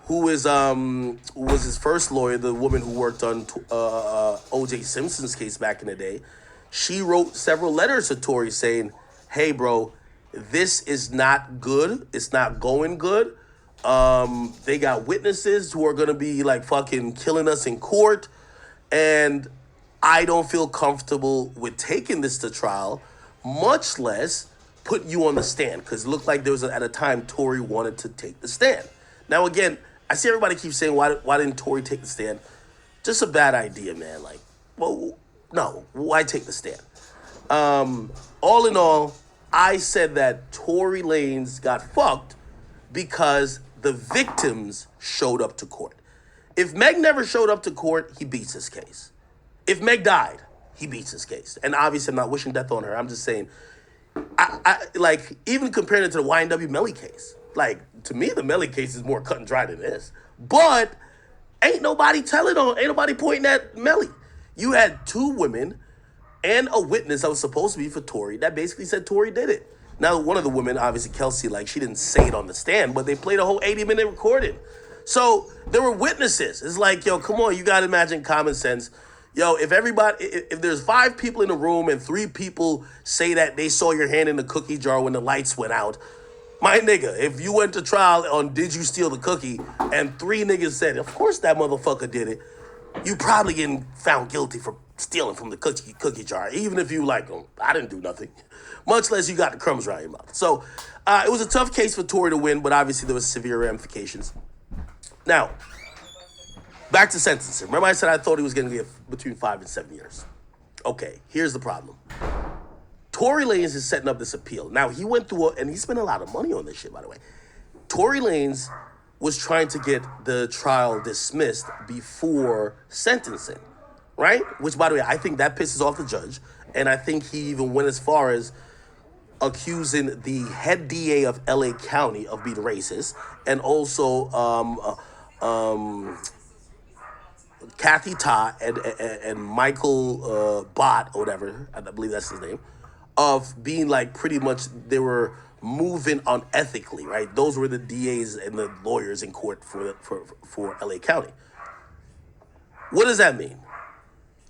who was his first lawyer, the woman who worked on O.J. Simpson's case back in the day, she wrote several letters to Tory saying, "Hey, bro, this is not good. It's not going good. They got witnesses who are gonna be like fucking killing us in court, and I don't feel comfortable with taking this to trial, much less put you on the stand." Because it looked like there was at a time Tory wanted to take the stand. Now again, I see everybody keep saying why didn't Tory take the stand? Just a bad idea, man. Like, well, no, why take the stand? All in all, I said that Tory Lanez got fucked because the victims showed up to court. If Meg never showed up to court, he beats his case. If Meg died, he beats his case. And obviously, I'm not wishing death on her. I'm just saying, I like, even comparing it to the YNW Melly case, like, to me, the Melly case is more cut and dry than this. But ain't nobody ain't nobody pointing at Melly. You had two women and a witness that was supposed to be for Tory that basically said Tory did it. Now, one of the women, obviously Kelsey, like, she didn't say it on the stand, but they played a whole 80-minute recording. So there were witnesses. It's like, yo, come on, you got to imagine common sense. Yo, if there's 5 people in the room and 3 people say that they saw your hand in the cookie jar when the lights went out, my nigga, if you went to trial on did you steal the cookie and 3 niggas said, of course that motherfucker did it, you probably getting found guilty for stealing from the cookie jar, even if you like, oh, I didn't do nothing, much less you got the crumbs around your mouth. So it was a tough case for Tory to win, but obviously there was severe ramifications. Now, back to sentencing. Remember I said I thought he was going to get between 5 and 7 years. Okay, here's the problem. Tory Lanez is setting up this appeal. Now, he went through, and he spent a lot of money on this shit, by the way. Tory Lanez was trying to get the trial dismissed before sentencing, right? Which, by the way, I think that pisses off the judge. And I think he even went as far as accusing the head DA of LA County of being racist, and also Kathy Ta and Michael Bott, or whatever, I believe that's his name, of being like pretty much they were moving unethically, right? Those were the DAs and the lawyers in court for LA County. What does that mean?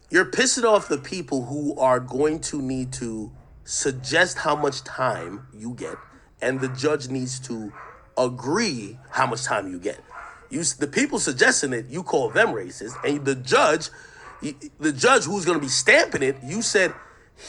You're pissing off the people who are going to need to suggest how much time you get, and the judge needs to agree how much time you get. The people suggesting it, you call them racist, and the judge who's going to be stamping it, you said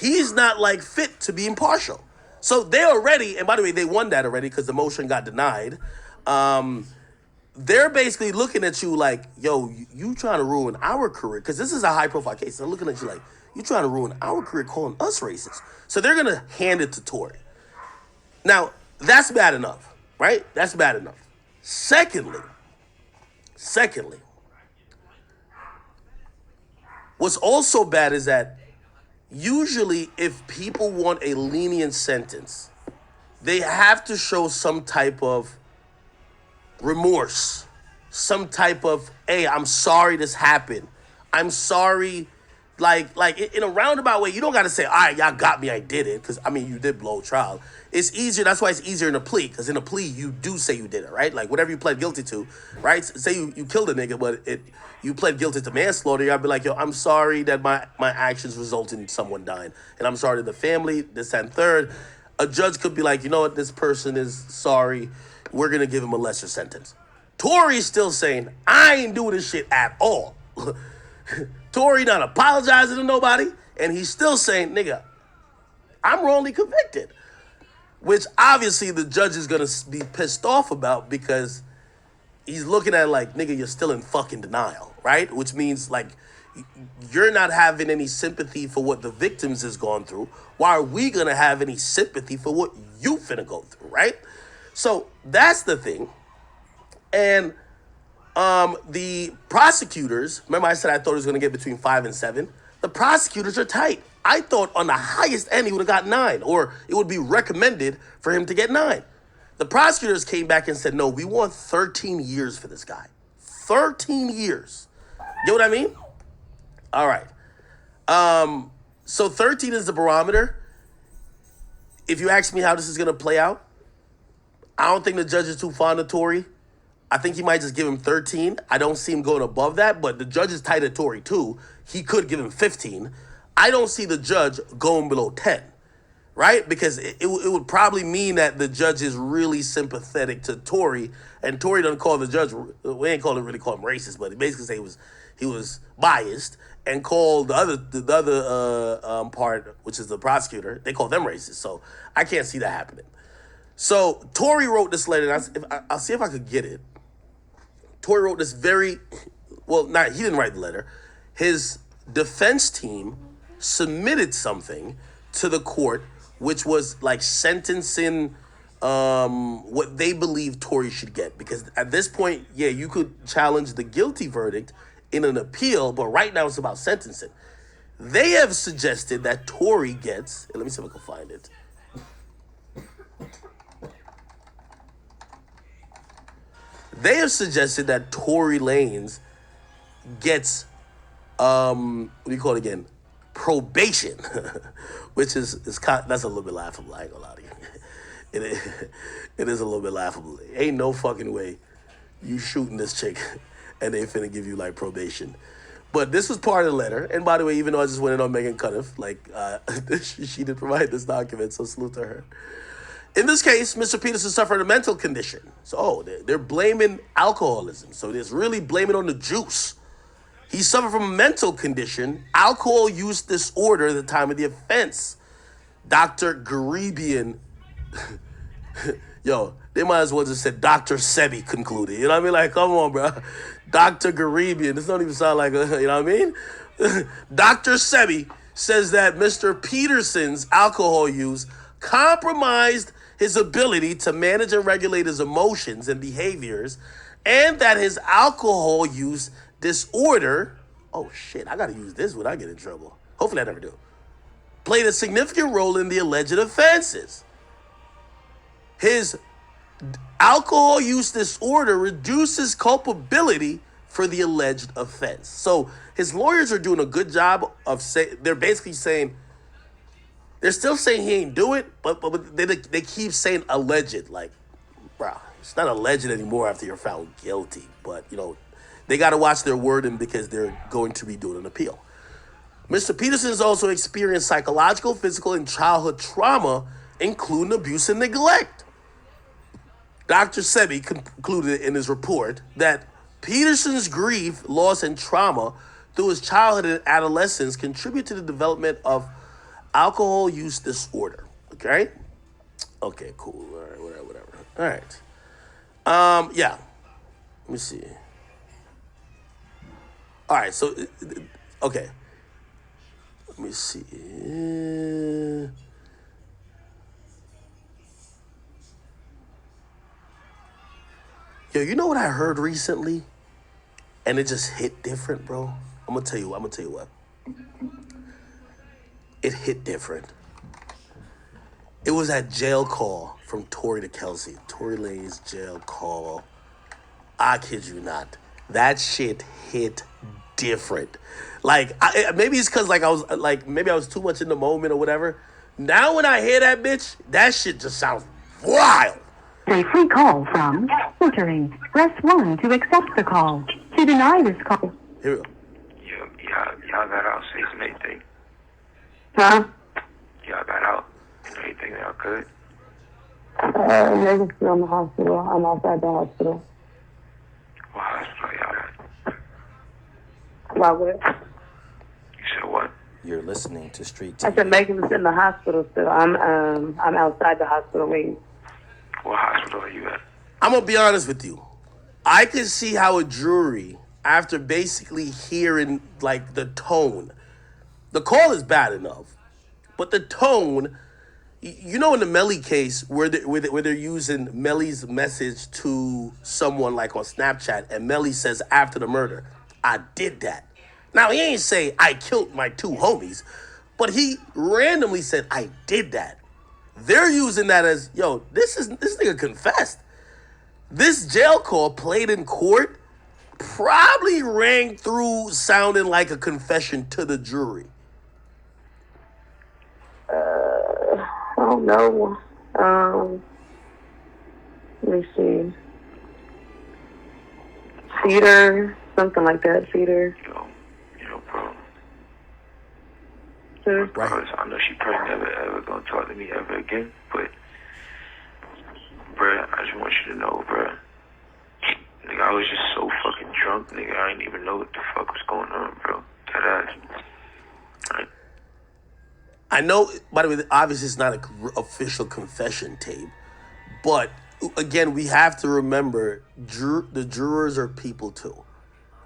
he's not like fit to be impartial. So they already, and by the way, they won that already because the motion got denied. They're basically looking at you like, yo, you trying to ruin our career, because this is a high-profile case. They're looking at you like, you trying to ruin our career calling us racist. So they're going to hand it to Tory. Now, that's bad enough, right? That's bad enough. Secondly, what's also bad is that usually if people want a lenient sentence, they have to show some type of remorse, some type of, hey, I'm sorry this happened. I'm sorry, like in a roundabout way. You don't got to say, all right, y'all got me, I did it, because, I mean, you did blow trial. It's easier, that's why it's easier in a plea, because in a plea, you do say you did it, right? Like, whatever you pled guilty to, right? Say you killed a nigga, but you pled guilty to manslaughter, y'all be like, yo, I'm sorry that my actions resulted in someone dying, and I'm sorry to the family, this, and third. A judge could be like, you know what, this person is sorry, we're going to give him a lesser sentence. Tory's still saying, I ain't doing this shit at all. Tory not apologizing to nobody, and he's still saying, nigga, I'm wrongly convicted. Which obviously the judge is going to be pissed off about, because he's looking at it like, nigga, you're still in fucking denial, right? Which means, like, you're not having any sympathy for what the victims has gone through. Why are we going to have any sympathy for what you finna go through, right? So that's the thing. And the prosecutors, remember I said I thought he was going to get between 5 and 7? The prosecutors are tight. I thought on the highest end he would have got 9, or it would be recommended for him to get 9. The prosecutors came back and said, no, we want 13 years for this guy. 13 years. You know what I mean? All right. So 13 is the barometer. If you ask me how this is going to play out, I don't think the judge is too fond of Tory. I think he might just give him 13. I don't see him going above that, but the judge is tight at Tory too. He could give him 15. I don't see the judge going below 10, right? Because it would probably mean that the judge is really sympathetic to Tory, and Tory doesn't call the judge. We ain't really call him racist, but he basically say he was biased, and called the other part, which is the prosecutor. They call them racist. So I can't see that happening. So Tory wrote this letter, and I'll see if I could get it. Tory wrote this he didn't write the letter. His defense team submitted something to the court, which was like sentencing what they believe Tory should get. Because at this point, yeah, you could challenge the guilty verdict in an appeal, but right now it's about sentencing. They have suggested that Tory gets, let me see if I can find it. They have suggested that Tory Lanez gets, what do you call it again? Probation, which is that's a little bit laughable. I ain't gonna lie to you. It is a little bit laughable. Ain't no fucking way you shooting this chick and they finna give you like probation. But this was part of the letter. And by the way, even though I just went in on Megan Cuniff, she did provide this document, so salute to her. In this case, Mr. Peterson suffered a mental condition. So they're blaming alcoholism. So it's really blaming on the juice. He suffered from a mental condition, alcohol use disorder at the time of the offense. Dr. Garibian, yo, they might as well just said Dr. Sebi concluded. You know what I mean? Like, come on, bro. Dr. Garibian. This don't even sound like you know what I mean? Dr. Sebi says that Mr. Peterson's alcohol use compromised his ability to manage and regulate his emotions and behaviors, and that his alcohol use disorder, oh shit, I gotta use this when I get in trouble. Hopefully I never do. Played a significant role in the alleged offenses. His alcohol use disorder reduces culpability for the alleged offense. So his lawyers are doing a good job of they're basically saying, they're still saying he ain't do it, but they keep saying alleged. Like, bro, it's not alleged anymore after you're found guilty. But, they got to watch their wording because they're going to be doing an appeal. Mr. Peterson has also experienced psychological, physical, and childhood trauma, including abuse and neglect. Dr. Sebi concluded in his report that Peterson's grief, loss, and trauma through his childhood and adolescence contribute to the development of alcohol use disorder. Okay? Okay, cool. All right, whatever. All right. Yeah. Let me see. All right, so, okay. Let me see. Yo, you know what I heard recently? And it just hit different, bro. I'm gonna tell you what. It hit different. It was that jail call from Tory to Kelsey. Tory Lanez jail call. I kid you not. That shit hit different. Like, maybe it's because maybe I was too much in the moment or whatever. Now when I hear that bitch, that shit just sounds wild. A free call from filtering. Press 1 to accept the call. To deny this call. Here we go. Y'all got out safe and everything. Huh? Y'all got out and everything y'all could. Megan's still in the hospital. I'm outside the hospital. What hospital y'all at? Why would it? You said what? You're listening to Street TV. I said Megan's in the hospital still. I'm outside the hospital waiting. What hospital are you at? I'm gonna be honest with you. I can see how a jury, after basically hearing like the tone, the call is bad enough, but the tone, in the Melly case where they're using Melly's message to someone like on Snapchat, and Melly says after the murder, I did that. Now he ain't say I killed my two homies, but he randomly said I did that. They're using that as, this nigga confessed. This jail call played in court probably rang through sounding like a confession to the jury. I don't know. Let me see. Cedar, something like that. Cedar. Bro. Cedar. Regardless, I know she probably never ever gonna talk to me ever again, but bruh, I just want you to know, bruh. Nigga, I was just so fucking drunk, nigga. I didn't even know what the fuck was going on, bro. That ass. I know, by the way, obviously it's not an official confession tape, but again, we have to remember the jurors are people too.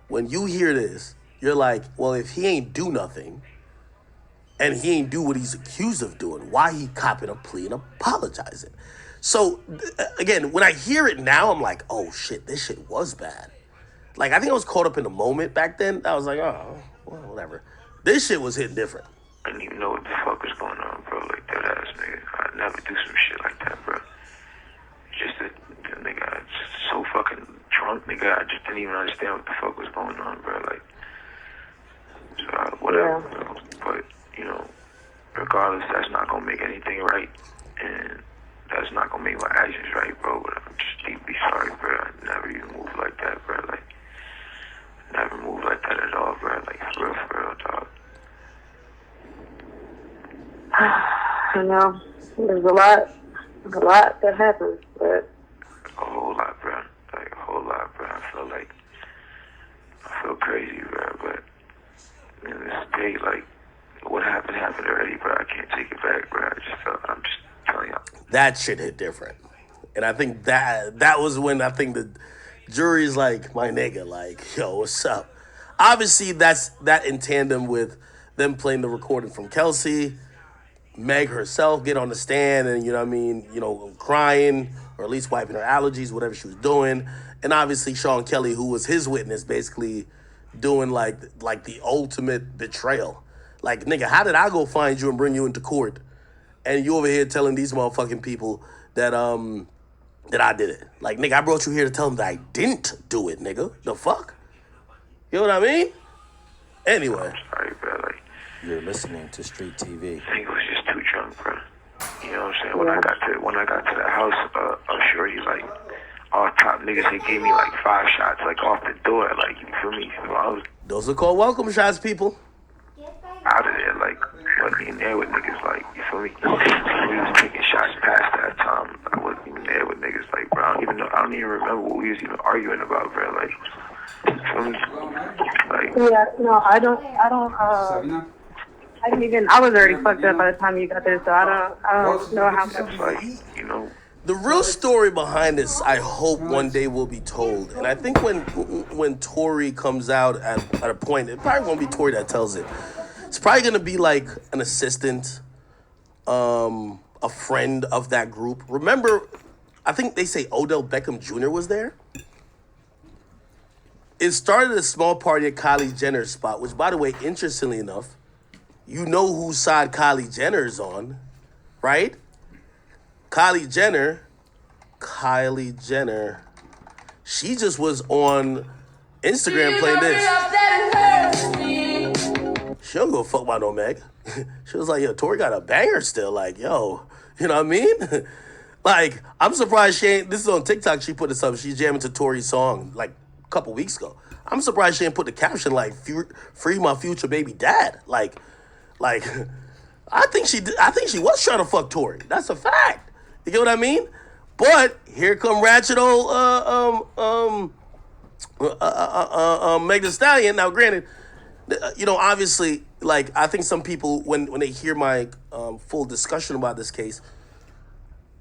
When you hear this, you're like, well, if he ain't do nothing and he ain't do what he's accused of doing, why he copping a plea and apologizing? So, again, when I hear it now, I'm like, oh shit, this shit was bad. Like, I think I was caught up in the moment back then. I was like, oh, well, whatever. This shit was hitting different. I didn't even know what the fuck was going on, bro. Like, that ass, nigga. I'd never do some shit like that, bro. Just that, nigga, I was so fucking drunk, nigga. I just didn't even understand what the fuck was going on, bro. Like, so, whatever, bro. But, regardless, that's not gonna make anything right. And that's not gonna make my actions right, bro. But I'm just deeply sorry, bro. I never even moved like that, bro. Like, never moved like that at all, bro. Like, for real, dog. I know. There's a lot that happens, but A whole lot, bro. Like, a whole lot, bro. I feel crazy, bro. But in this day, like, what happened already, bro. I can't take it back, bro. I'm just telling y'all. That shit hit different. And I think that was when I think the jury's like, my nigga, like, yo, what's up? Obviously, that's that in tandem with them playing the recording from Kelsey, Meg herself get on the stand and, crying or at least wiping her allergies, whatever she was doing. And obviously Sean Kelly, who was his witness, basically doing like the ultimate betrayal. Like, nigga, how did I go find you and bring you into court? And you over here telling these motherfucking people that I did it. Like, nigga, I brought you here to tell them that I didn't do it, nigga. The fuck? You know what I mean? Anyway. I'm sorry, bro. Like, You're listening to Street TV. I think I was just too drunk, bro. You know what I'm saying? When I got to the house, Shorty, like, all top niggas, they gave me like 5 shots, like, off the door, like, you feel me? So I was Those are called welcome shots, people. out of there, like, wasn't even there with niggas, like, you feel me? We was taking shots past that time. I wasn't even there with niggas, like, bro. I don't even remember what we was even arguing about, bro. Like, you feel me? Like, yeah, no, I was already fucked up by the time you got there, so I don't know how much. like, The real story behind this, I hope one day will be told. And I think when Tory comes out at a point, it probably won't be Tory that tells it. It's probably going to be like an assistant, a friend of that group. Remember, I think they say Odell Beckham Jr. was there. It started a small party at Kylie Jenner's spot, which, by the way, interestingly enough, you know whose side Kylie Jenner's on, right? Kylie Jenner, she just was on Instagram playing this. She don't give a fuck about no Meg. She was like, yo, Tory got a banger still. Like, yo, you know what I mean? Like, I'm surprised she ain't, this is on TikTok, she put this up. She's jamming to Tory's song like a couple weeks ago. I'm surprised she didn't put the caption like, free my future baby dad. Like, I think she was trying to fuck Tory. That's a fact. You get what I mean? But here come ratchet old Meg The Stallion. Now, granted, obviously, like, I think some people, when they hear my full discussion about this case,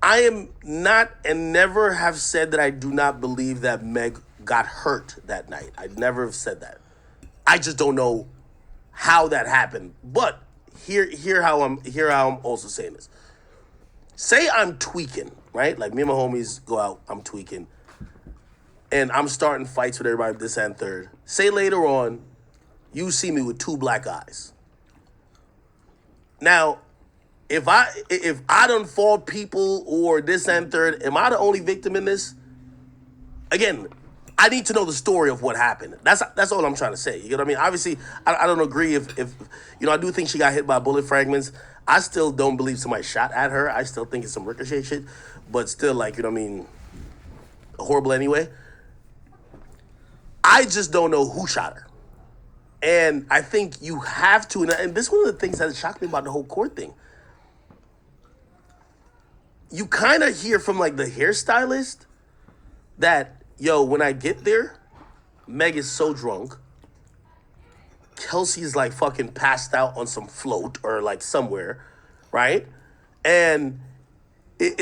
I am not and never have said that I do not believe that Meg got hurt that night. I never have said that. I just don't know how that happened. But hear how I'm also saying this. Say I'm tweaking, right? Like, me and my homies go out, I'm tweaking, and I'm starting fights with everybody, this and third. Say later on, you see me with 2 black eyes. Now, if I done fought people or this and third, am I the only victim in this? Again, I need to know the story of what happened. That's all I'm trying to say. You know what I mean? Obviously, I don't agree if I do think she got hit by bullet fragments. I still don't believe somebody shot at her. I still think it's some ricochet shit. But still, like, horrible anyway. I I just don't know who shot her. And I think you have to, and this is one of the things that shocked me about the whole court thing. You kind of hear from like the hairstylist that, yo, when I get there, Meg is so drunk. Kelsey's like fucking passed out on some float or like somewhere, right? And it's